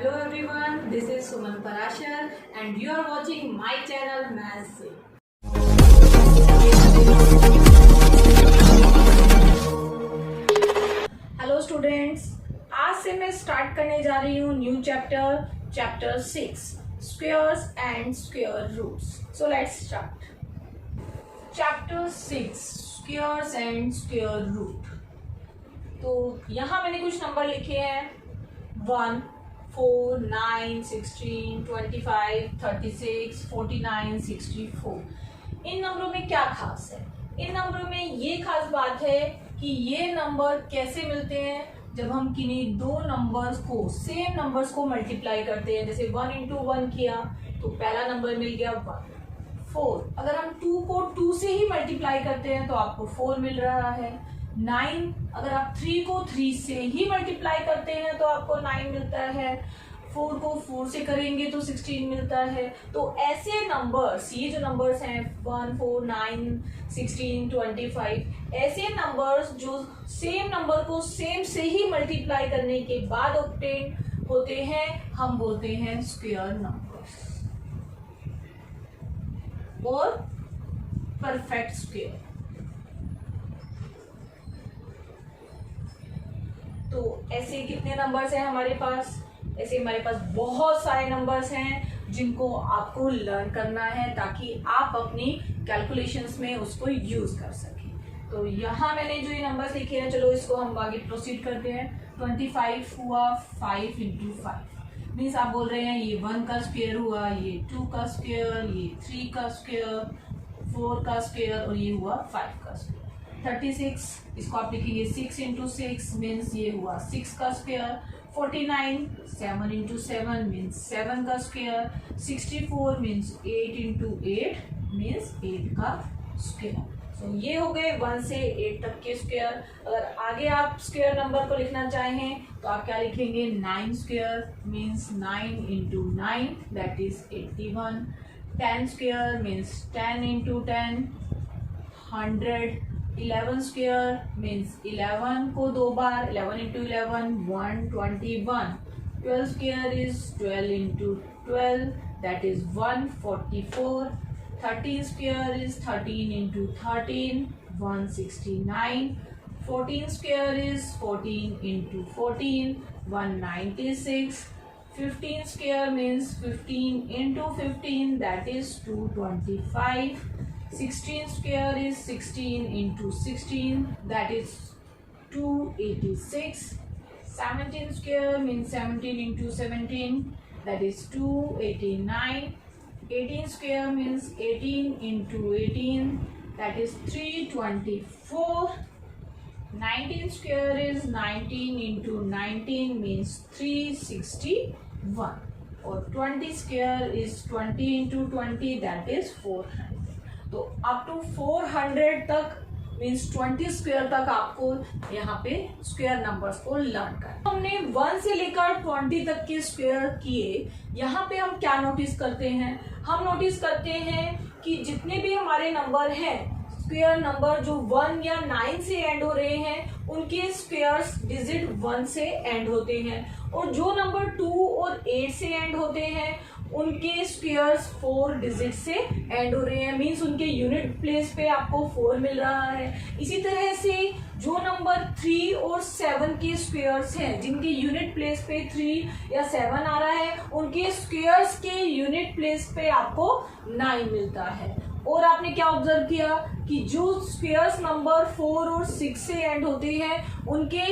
Hello everyone, this is Suman Parashar and you are watching my channel Maths से। Hello students, आज से मैं start करने जा रही हूँ new chapter 6 squares and square roots. So let's start. Chapter 6 squares and square root. तो यहाँ मैंने कुछ नंबर लिखे हैं 1, 4, 9, 16, 25, 36, 49, 64। इन नंबरों में क्या खास है? इन नंबरों में ये खास बात है कि ये नंबर कैसे मिलते हैं जब हम किन्हीं दो नंबर्स को सेम नंबर्स को मल्टीप्लाई करते हैं। जैसे 1 इंटू 1 किया तो पहला नंबर मिल गया 1। 4 अगर हम 2 को 2 से ही मल्टीप्लाई करते हैं तो आपको 4 मिल रहा है। 9 अगर आप 3 को 3 से ही मल्टीप्लाई करते हैं तो आपको 9 मिलता है। 4 को 4 से करेंगे तो 16 मिलता है। तो ऐसे नंबर्स, ये जो नंबर्स हैं 1, 4, 9, 16, 25, ऐसे नंबर्स जो सेम नंबर को सेम से ही मल्टीप्लाई करने के बाद ऑब्टेन होते हैं, हम बोलते हैं स्क्वायर नंबर्स और परफेक्ट स्क्वायर। तो ऐसे कितने नंबर्स हैं हमारे पास? ऐसे हमारे पास बहुत सारे नंबर्स हैं जिनको आपको लर्न करना है ताकि आप अपनी कैलकुलेशंस में उसको यूज कर सकें। तो यहाँ मैंने जो ये नंबर्स लिखे हैं, चलो इसको हम आगे प्रोसीड करते हैं। 25 हुआ 5 इंटू 5 मीन्स आप बोल रहे हैं ये 1 का स्क्वायर हुआ, ये 2 का स्क्वायर, ये 3 का स्क्वायर, 4 का स्क्वायर और ये हुआ 5 का स्क्वायर। 36 इसको आप लिखेंगे 6 इंटू 6 मीन्स ये हुआ 6 का स्क्वायर। 49 7 इंटू 7 मीन्स 7 का स्क्वायर। 64 मीन्स 8 इंटू 8 मीन्स 8 का स्क्वायर। तो ये हो गए 1 से 8 तक के स्क्वायर। अगर आगे आप स्क्वायर नंबर को लिखना चाहें तो आप क्या लिखेंगे? 9 square means 9 into 9 that is 81। 10 square means 10 into 10 100। 11 square means 11 को 2 बार, 11 into 11 121। 12 square is 12 into 12 that is 144। 13 square is 13 into 13 169। 14 square is 14 into 14 196। 15 square means 15 into 15 that is 225। 16 square is 16 into 16 that is 286. 17 square means 17 into 17 that is 289. 18 square means 18 into 18 that is 324. 19 square is 19 into 19 means 361 और 20 square is 20 into 20 that is 400. तो up to 400 तक means 20 square तक आपको यहाँ पे square numbers को learn करना। हमने 1 से लेकर 20 तक के स्क्वायर किए। यहाँ पे हम क्या नोटिस करते हैं? हम नोटिस करते हैं कि जितने भी हमारे नंबर हैं स्क्वायर नंबर जो 1 या 9 से एंड हो रहे हैं उनके स्क्वायर्स डिजिट 1 से एंड होते हैं और जो नंबर 2 और 8 से एंड होते हैं उनके स्क्वायर्स 4 डिजिट से एंड हो रहे हैं मीन्स उनके यूनिट प्लेस पे आपको 4 मिल रहा है। इसी तरह से जो नंबर 3 और 7 के स्क्वायर्स हैं जिनके यूनिट प्लेस पे 3 या 7 आ रहा है उनके स्क्वायर्स के यूनिट प्लेस पे आपको 9 मिलता है। और आपने क्या ऑब्जर्व किया कि जो स्क्वायर्स नंबर 4 और 6 से एंड होते हैं उनके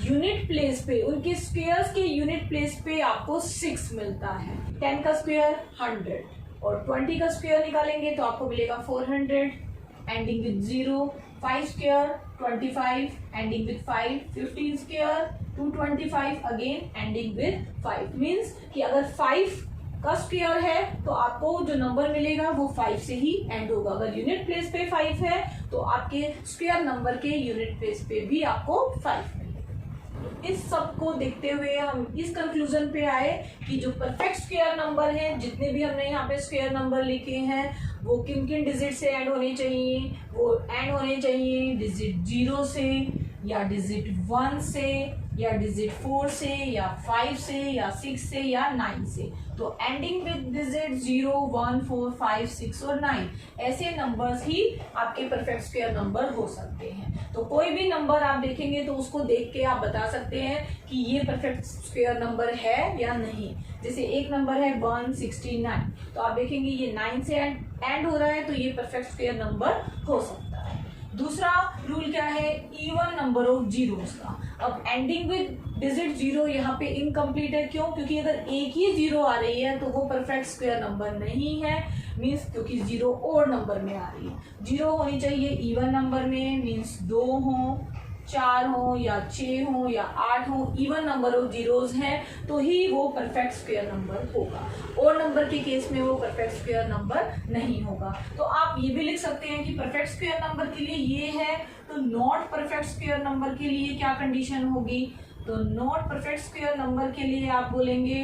यूनिट प्लेस पे, उनके स्क्वायर्स के यूनिट प्लेस पे आपको 6 मिलता है। 10 का स्क्वायर 100 और 20 का स्क्वायर निकालेंगे तो आपको मिलेगा 400 ending with 0। 5 square 25 ending with 5। 15 square 225 again ending with 5 means कि अगर 5 का स्क्वायर है तो आपको जो नंबर मिलेगा वो 5 से ही एंड होगा। अगर यूनिट प्लेस पे 5 है तो आपके स्क्वायर नंबर के यूनिट प्लेस पे भी आपको 5 मिलेगा। इस सब को देखते हुए हम इस कंक्लूजन पे आए कि जो परफेक्ट स्क्वायर नंबर है, जितने भी हमने यहाँ पे स्क्वायर नंबर लिखे हैं वो किन किन डिजिट से एंड होने चाहिए? वो एंड होने चाहिए डिजिट 0 से या डिजिट 1 से या डिजिट 4 से या 5 से या 6 से या 9 से। तो एंडिंग विद डिजिट 0, 1, 4, 5, 6 और 9 ऐसे नंबर्स ही आपके परफेक्ट स्क्वायर नंबर हो सकते हैं। तो कोई भी नंबर आप देखेंगे तो उसको देख के आप बता सकते हैं कि ये परफेक्ट स्क्वायर नंबर है या नहीं। जैसे एक नंबर है 169, तो आप देखेंगे ये 9 से एंड हो रहा है, तो ये परफेक्ट स्क्वायर नंबर हो सकता है। दूसरा रूल क्या है, इवन नंबर ऑफ जीरोस का। अब एंडिंग विद डिजिट 0 यहाँ पे इनकम्प्लीट है, क्यों? क्योंकि अगर एक ही 0 आ रही है तो वो परफेक्ट स्क्वायर नंबर नहीं है, मीन्स क्योंकि 0 और नंबर में आ रही है। 0 होनी चाहिए इवन नंबर में, मीन्स 2 हो, 4 हो या 6 हो या 8 हो, इवन नंबर ऑफ जीरोस हैं तो ही वो परफेक्ट स्क्वायर नंबर होगा। और नंबर के केस में वो परफेक्ट स्क्वायर नंबर नहीं होगा। तो आप ये भी लिख सकते हैं कि परफेक्ट स्क्वायर नंबर के लिए ये है, तो नॉट परफेक्ट स्क्वायर नंबर के लिए क्या कंडीशन होगी? तो नॉट परफेक्ट स्क्वायर नंबर के लिए आप बोलेंगे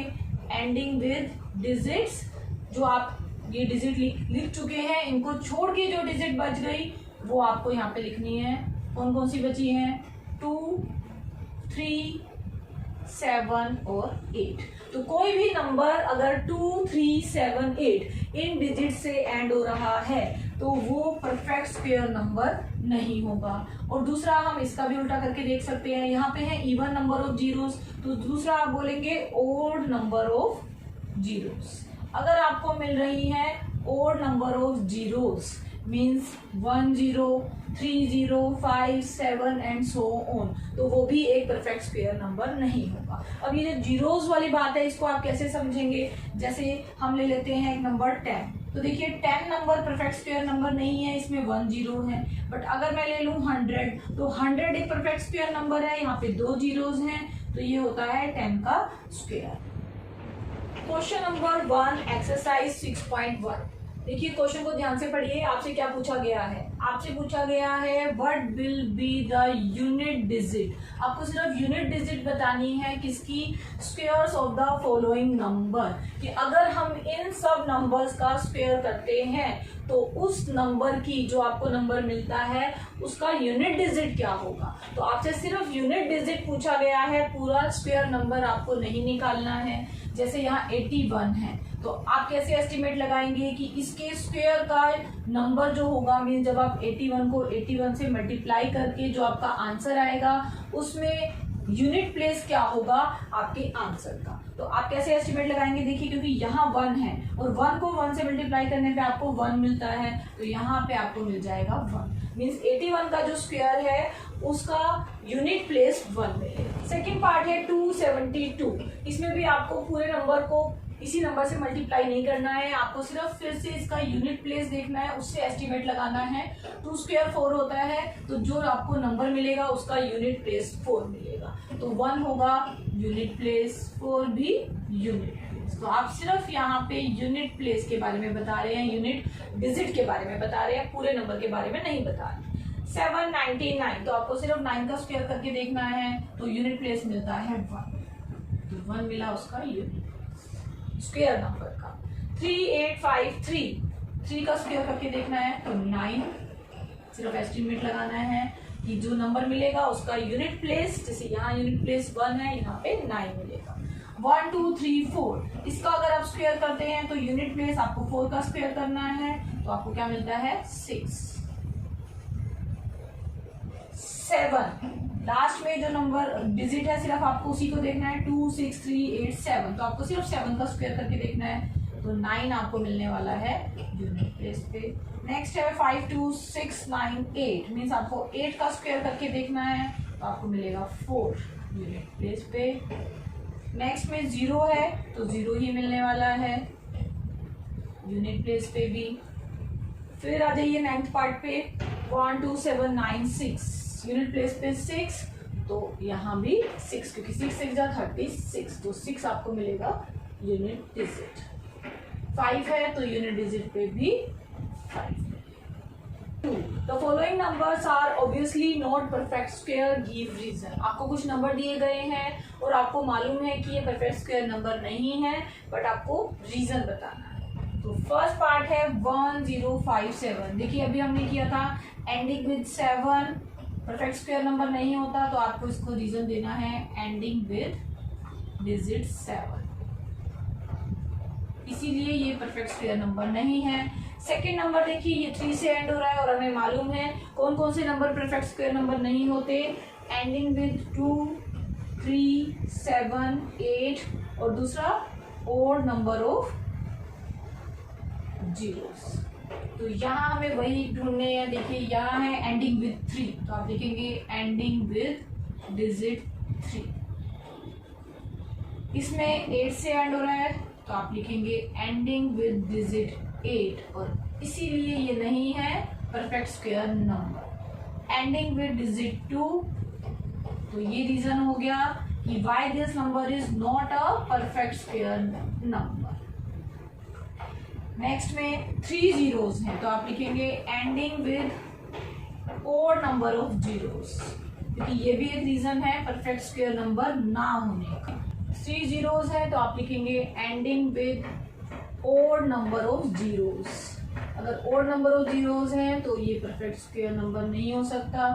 एंडिंग विद डिजिट्स, जो आप ये डिजिट लिख चुके हैं, इनको छोड़ के जो डिजिट बच गई वो आपको यहाँ पे लिखनी है। कौन कौन सी बची हैं? 2, 3, 7 और 8। तो कोई भी नंबर अगर 2, 3, 7, 8 इन डिजिट से एंड हो रहा है तो वो परफेक्ट स्क्वायर नंबर नहीं होगा। और दूसरा हम इसका भी उल्टा करके देख सकते हैं, यहाँ पे है इवन नंबर ऑफ जीरोस, तो दूसरा आप बोलेंगे ओड नंबर ऑफ जीरोस। अगर आपको मिल रही है odd number of zeros means 1, 0, 3, 0, 5, 7 and so on, तो वो भी एक परफेक्ट स्क्वायर नंबर नहीं होगा। अब ये जो जीरोस वाली बात है इसको आप कैसे समझेंगे? जैसे हम ले लेते हैं एक नंबर 10, तो देखिए 10 नंबर परफेक्ट स्क्वायर नंबर नहीं है, इसमें 1 0 है। बट अगर मैं ले लूँ 100, तो 100 एक परफेक्ट स्क्वायर नंबर है, यहाँ पे 2 जीरोस हैं, तो ये होता है 10 का स्क्वायर। Question number 1 exercise 6.1। देखिए क्वेश्चन को ध्यान से पढ़िए। आपसे क्या पूछा गया है? आपसे पूछा गया है what will be the unit digit. आपको सिर्फ यूनिट डिजिट बतानी है किसकी? Squares of the following number, कि अगर हम इन सब नंबर्स का स्क्वायर करते हैं तो उस नंबर की जो आपको नंबर मिलता है उसका यूनिट डिजिट क्या होगा। तो आपसे सिर्फ यूनिट डिजिट पूछा गया है, पूरा स्क्वायर नंबर आपको नहीं निकालना है। जैसे यहाँ 81 है, तो आप कैसे एस्टिमेट लगाएंगे कि इसके स्क्वायर का नंबर जो होगा, मीन जब आप 81 को 81 से मल्टीप्लाई करके जो आपका आंसर आएगा उसमें यूनिट प्लेस क्या होगा आपके आंसर का। तो आप कैसे एस्टिमेट लगाएंगे? देखिए क्योंकि यहाँ 1 है और 1 को 1 से मल्टीप्लाई करने पे आपको 1 मिलता है, तो यहाँ पे आपको मिल जाएगा 1। मीन्स 81 का जो स्क्वायर है उसका यूनिट प्लेस 1 मिलेगा। सेकेंड पार्ट है 272। इसमें भी आपको पूरे नंबर को इसी नंबर से मल्टीप्लाई नहीं करना है, आपको सिर्फ फिर से इसका यूनिट प्लेस देखना है, उससे एस्टिमेट लगाना है। 2 स्क्वायर 4 होता है, तो जो आपको नंबर मिलेगा उसका यूनिट प्लेस 4 मिलेगा। तो 1 होगा यूनिट प्लेस, 4 भी यूनिट प्लेस। तो आप सिर्फ यहाँ पे यूनिट प्लेस के बारे में बता रहे हैं, यूनिट डिजिट के बारे में बता रहे हैं, पूरे नंबर के बारे में नहीं बता रहे। 799, तो आपको सिर्फ 9 का स्क्वायर करके देखना है, तो यूनिट प्लेस मिलता है 1, तो 1 मिला उसका यूनिट स्क्वायर नंबर का। 3853, 3 का स्क्वायर करके देखना है, तो 9, सिर्फ एस्टिमेट लगाना है कि जो नंबर मिलेगा उसका यूनिट प्लेस, जैसे यहाँ यूनिट प्लेस 1 है, यहाँ पे 9 मिलेगा। 1 2 3 4, इसका अगर आप स्क्वायर करते हैं तो यूनिट प्लेस आपको 4 का स्क्वायर करना है, तो आपको क्या मिलता है 6। 7, लास्ट में जो नंबर डिजिट है सिर्फ आपको उसी को देखना है, 2 6 3 8 7, तो आपको सिर्फ 7 का स्क्वायर करके देखना है, तो 9 आपको मिलने वाला है यूनिट प्लेस पे। नेक्स्ट है 5 2 6 9 8, मीन्स आपको 8 का स्क्वायर करके देखना है, तो आपको मिलेगा 4 यूनिट प्लेस पे। नेक्स्ट में 0 है, तो 0 ही मिलने वाला है यूनिट प्लेस पे भी। फिर आ जाइए 9th पार्ट पे, 1 2 7 9 6, यूनिट प्लेस पे 6, तो यहाँ भी 6, क्योंकि 6 6 जा 36, तो 6 आपको मिलेगा यूनिट डिजिट। 5 है तो यूनिट डिजिट पे भी 5। The following numbers are obviously not perfect square, give reason. आपको कुछ नंबर दिए गए हैं और आपको मालूम है कि ये परफेक्ट स्क्वायर नंबर नहीं है, बट आपको रीजन बताना है। तो फर्स्ट पार्ट है 1057। देखिए अभी हमने किया था ending with 7, perfect square number नहीं होता तो आपको इसको रीजन देना है एंडिंग विद डिजिट 7, इसीलिए ये परफेक्ट स्क्वायर नंबर नहीं है। सेकेंड नंबर देखिए, ये 3 से एंड हो रहा है और हमें मालूम है कौन कौन से नंबर परफेक्ट स्क्वायर नंबर नहीं होते, एंडिंग विद 2, 3, 7, 8 और दूसरा ओड नंबर ऑफ जीरोस। तो यहाँ हमें वही ढूंढने हैं। देखिए यहाँ है एंडिंग विद 3, तो आप देखेंगे एंडिंग विद डिजिट 3। इसमें 8 से एंड हो रहा है तो आप लिखेंगे एंडिंग विद डिजिट 8, और इसीलिए ये नहीं है perfect square number. Ending with digit 2, तो ये रीजन हो गया कि why this number is not a perfect square number. Next में 3 जीरोस हैं तो आप लिखेंगे ending with odd number of zeros, क्योंकि ये भी एक रीजन है परफेक्ट स्क्वायर नंबर ना होने का। 3 जीरोस है तो आप लिखेंगे ending with odd number of zeros. अगर ओड नंबर ऑफ जीरोस है तो ये परफेक्ट स्क्वायर नंबर नहीं हो सकता।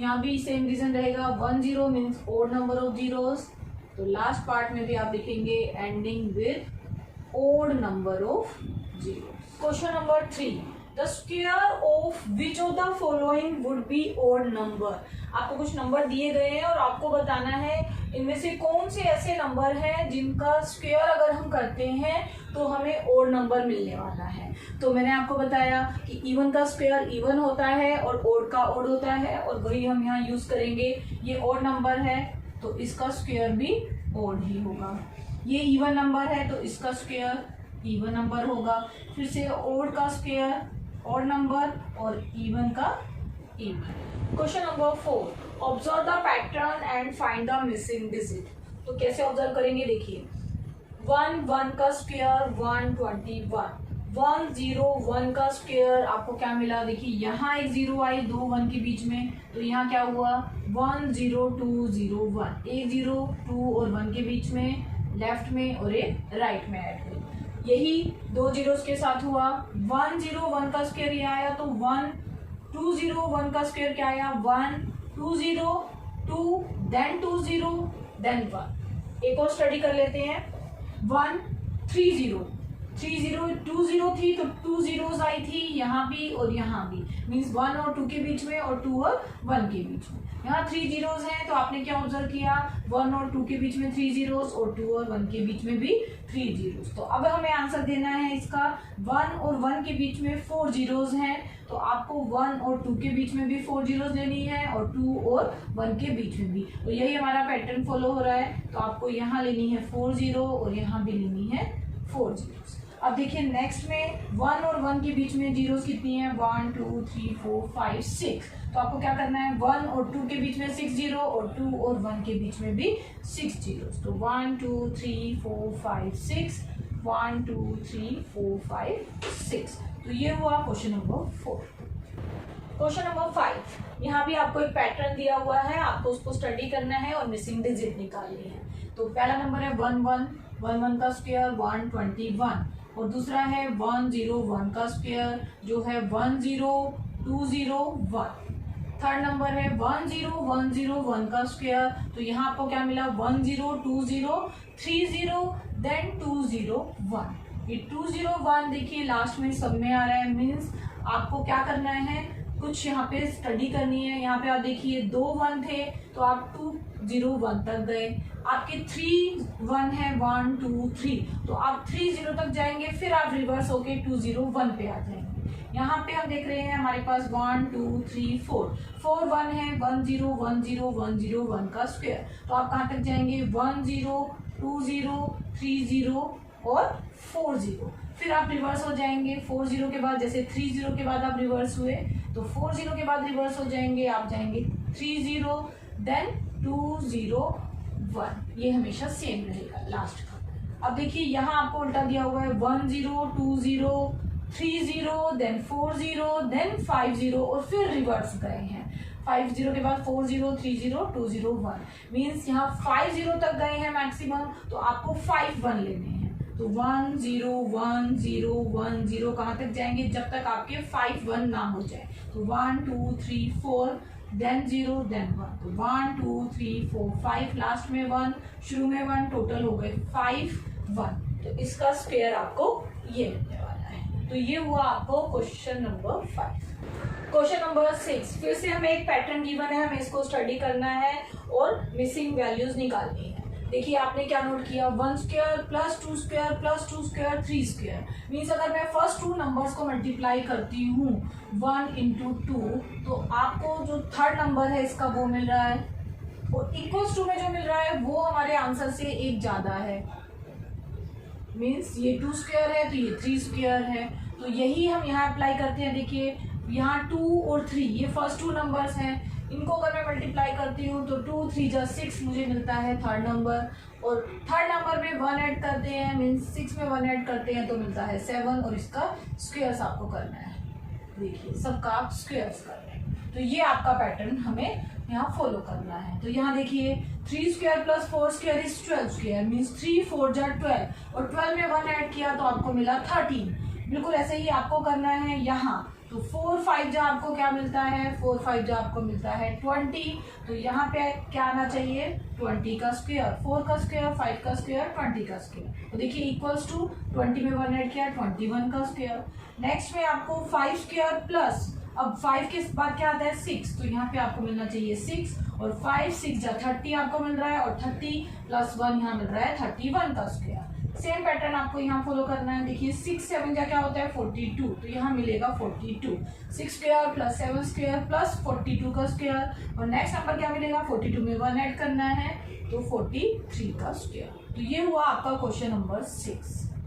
यहाँ भी सेम रीजन रहेगा, 1 0 means odd number of zeros. तो लास्ट पार्ट में भी आप लिखेंगे ending with odd number of zeros. Question number 3, the square of which of the following would be odd number. आपको कुछ नंबर दिए गए हैं और आपको बताना है इनमें से कौन से ऐसे नंबर हैं जिनका स्क्वायर अगर हम करते हैं तो हमें ओड नंबर मिलने वाला है। तो मैंने आपको बताया कि इवन का स्क्वायर इवन होता है और ओड का ओड होता है, और वही हम यहाँ यूज करेंगे। ये ओड नंबर है तो इसका स्क्वायर भी ओड ही होगा। ये इवन नंबर है तो इसका स्क्वायर इवन नंबर होगा। फिर से ओड का स्क्वायर ओड नंबर और इवन का even. Question number 4, observe the pattern and find the missing digit. तो कैसे ऑब्जर्व करेंगे, देखिए 1 1 का स्क्वायर 121, 1 0 1 का स्क्वायर आपको क्या मिला, देखिए यहाँ एक 0 आई 2 1 के बीच में, तो यहाँ क्या हुआ 1 0 2 0 1, एक 0 2 और 1 के बीच में लेफ्ट में और एक राइट में ऐड हुई। यही 2 जीरोस के साथ हुआ, 1 0 1 का स्क्वायर ये आया तो 1 2 0 1 का स्क्वायर क्या आया 1 2 0 2 देन 2 0 देन 1। एक और स्टडी कर लेते हैं, 1 3 0 3 0 2 0 थी तो 2 जीरोस आई थी यहाँ भी और यहाँ भी, मीन्स 1 और 2 के बीच में और 2 और 1 के बीच में। यहाँ 3 जीरोस हैं तो आपने क्या ऑब्जर्व किया, 1 और 2 के बीच में 3 जीरोस और 2 और 1 के बीच में भी 3 जीरोस। तो अब हमें आंसर देना है इसका, 1 और 1 के बीच में 4 जीरोस हैं तो आपको 1 और 2 के बीच में भी 4 जीरोस लेनी है और 2 और 1 के बीच में भी। तो यही हमारा पैटर्न फॉलो हो रहा है, तो आपको यहाँ लेनी है 4 जीरो और यहाँ भी लेनी है 4 जीरोस। अब देखिए नेक्स्ट में 1 और 1 के बीच में जीरोस कितनी है 1 2 3 4 5 6, तो आपको क्या करना है 1 और 2 के बीच में 6 जीरो और 2 और 1 के बीच में भी 6 जीरोस। तो 1 2 3 4 5 6, 1 2 3 4 5 6। तो ये हुआ क्वेश्चन नंबर 4। क्वेश्चन नंबर 5, यहाँ भी आपको एक पैटर्न दिया हुआ है, आपको उसको स्टडी करना है और मिसिंग डिजिट निकालनी है। तो पहला नंबर है 1 1 1 1 का स्क्वायर 121, और दूसरा है 1 0 1 का स्क्वायर जो है 1 0 2 0 1। थर्ड नंबर है 1 0 1 0 1 का स्क्वायर, तो यहाँ आपको क्या मिला 1 0 2 0 3 0 देन 2 0 1। ये 2 0 1 देखिए लास्ट में सब में आ रहा है, मीन्स आपको क्या करना है कुछ यहाँ पे स्टडी करनी है। यहाँ पे आप देखिए 2 1 थे तो आप 2 0 1 तक गए, आपके 3 1 है 1 2 3, तो आप 3 0 तक जाएंगे, फिर आप रिवर्स होके 2 0 1 पे आ जाएंगे। यहाँ पे हम देख रहे हैं हमारे पास 1 2 3 4 4 1 है 1 0 1 0 1 0 1 का स्क्वायर, तो आप कहाँ तक जाएंगे 1 0 2 0 3 0 और 4 0, फिर आप रिवर्स हो जाएंगे 4 0 के बाद, जैसे 3 0 के बाद आप रिवर्स हुए तो 4 0 के बाद रिवर्स हो जाएंगे, आप जाएंगे 3 0 देन 2 0 1। ये हमेशा सेम रहेगा लास्ट का। अब देखिए यहाँ आपको उल्टा दिया हुआ है 1 0 2 0 3 0 देन 4 0 देन 5 0 और फिर रिवर्स गए हैं 5 0 के बाद 4 0 3 0 2 0 1, मीन्स यहाँ 5 0 तक गए हैं मैक्सिमम, तो आपको 5 1 लेने हैं। तो 1 0 1 0 1 0 कहाँ तक जाएंगे जब तक आपके 5 1 ना हो जाए। तो 1 2 3 4 देन 0 देन 1, तो 1 2 3 4 5, लास्ट में 1, शुरू में 1, टोटल हो गए 5 1। तो इसका स्क्वायर आपको ये मिलने वाला है। तो ये हुआ आपको क्वेश्चन नंबर 5। क्वेश्चन नंबर 6, फिर से हमें एक पैटर्न गिवन है, हमें इसको स्टडी करना है और मिसिंग वैल्यूज निकालनी है। देखिए आपने क्या नोट किया, 1 square plus 2 square plus 2 square 3 square, means अगर मैं फर्स्ट 2 नंबर्स को मल्टीप्लाई करती हूँ 1 इंटू 2, तो आपको जो थर्ड नंबर है इसका वो मिल रहा है, और इक्वल्स टू में जो मिल रहा है वो हमारे आंसर से एक ज्यादा है, मीन्स ये 2 स्क्वायर है तो ये 3 स्क्वायर है। तो यही हम यहाँ अप्लाई करते हैं। देखिए यहाँ 2 और 3 ये फर्स्ट 2 नंबर्स हैं, इनको अगर मैं मल्टीप्लाई करती हूँ तो 2 3 जा 6 मुझे मिलता है थर्ड नंबर, और थर्ड नंबर में 1 ऐड करते हैं, मीन्स 6 में 1 ऐड करते हैं तो मिलता है 7, और इसका स्क्वायर्स आपको करना है। देखिए सबका आप स्क्वायर्स कर रहे हैं, तो ये आपका पैटर्न हमें यहाँ फॉलो करना है। तो यहाँ देखिए 3 square plus 4 square is 12 square, means 3 4 जा 12, और 12 में 1 ऐड किया तो आपको मिला 13। बिल्कुल ऐसे ही आपको करना है यहाँ। तो 4 5 जा आपको क्या मिलता है, 4 5 जा आपको मिलता है 20, तो यहाँ पे क्या आना चाहिए 20 का स्क्वायर, 4 का स्क्वायर 5 का स्क्वायर 20 का स्क्वायर। तो देखिए इक्वल्स टू 20 में 1 ऐड किया 21 का स्क्वायर। नेक्स्ट में आपको 5 स्क्वायर प्लस, अब 5 के बाद क्या आता है 6, तो यहाँ पे आपको मिलना चाहिए 6, और 5 6 जा 30 आपको मिल रहा है, और 30 प्लस 1 यहाँ मिल रहा है 31 का स्क्वायर। सेम पैटर्न आपको यहाँ फॉलो करना है। देखिए 6 7 जा क्या होता है 42, तो यहाँ मिलेगा 42, 6 स्क्वायर प्लस 7 स्क्वायर प्लस 42 का स्क्वायर, और नेक्स्ट नंबर क्या मिलेगा 42 में 1 ऐड करना है तो 43 का स्क्वायर। तो ये हुआ आपका क्वेश्चन नंबर 6।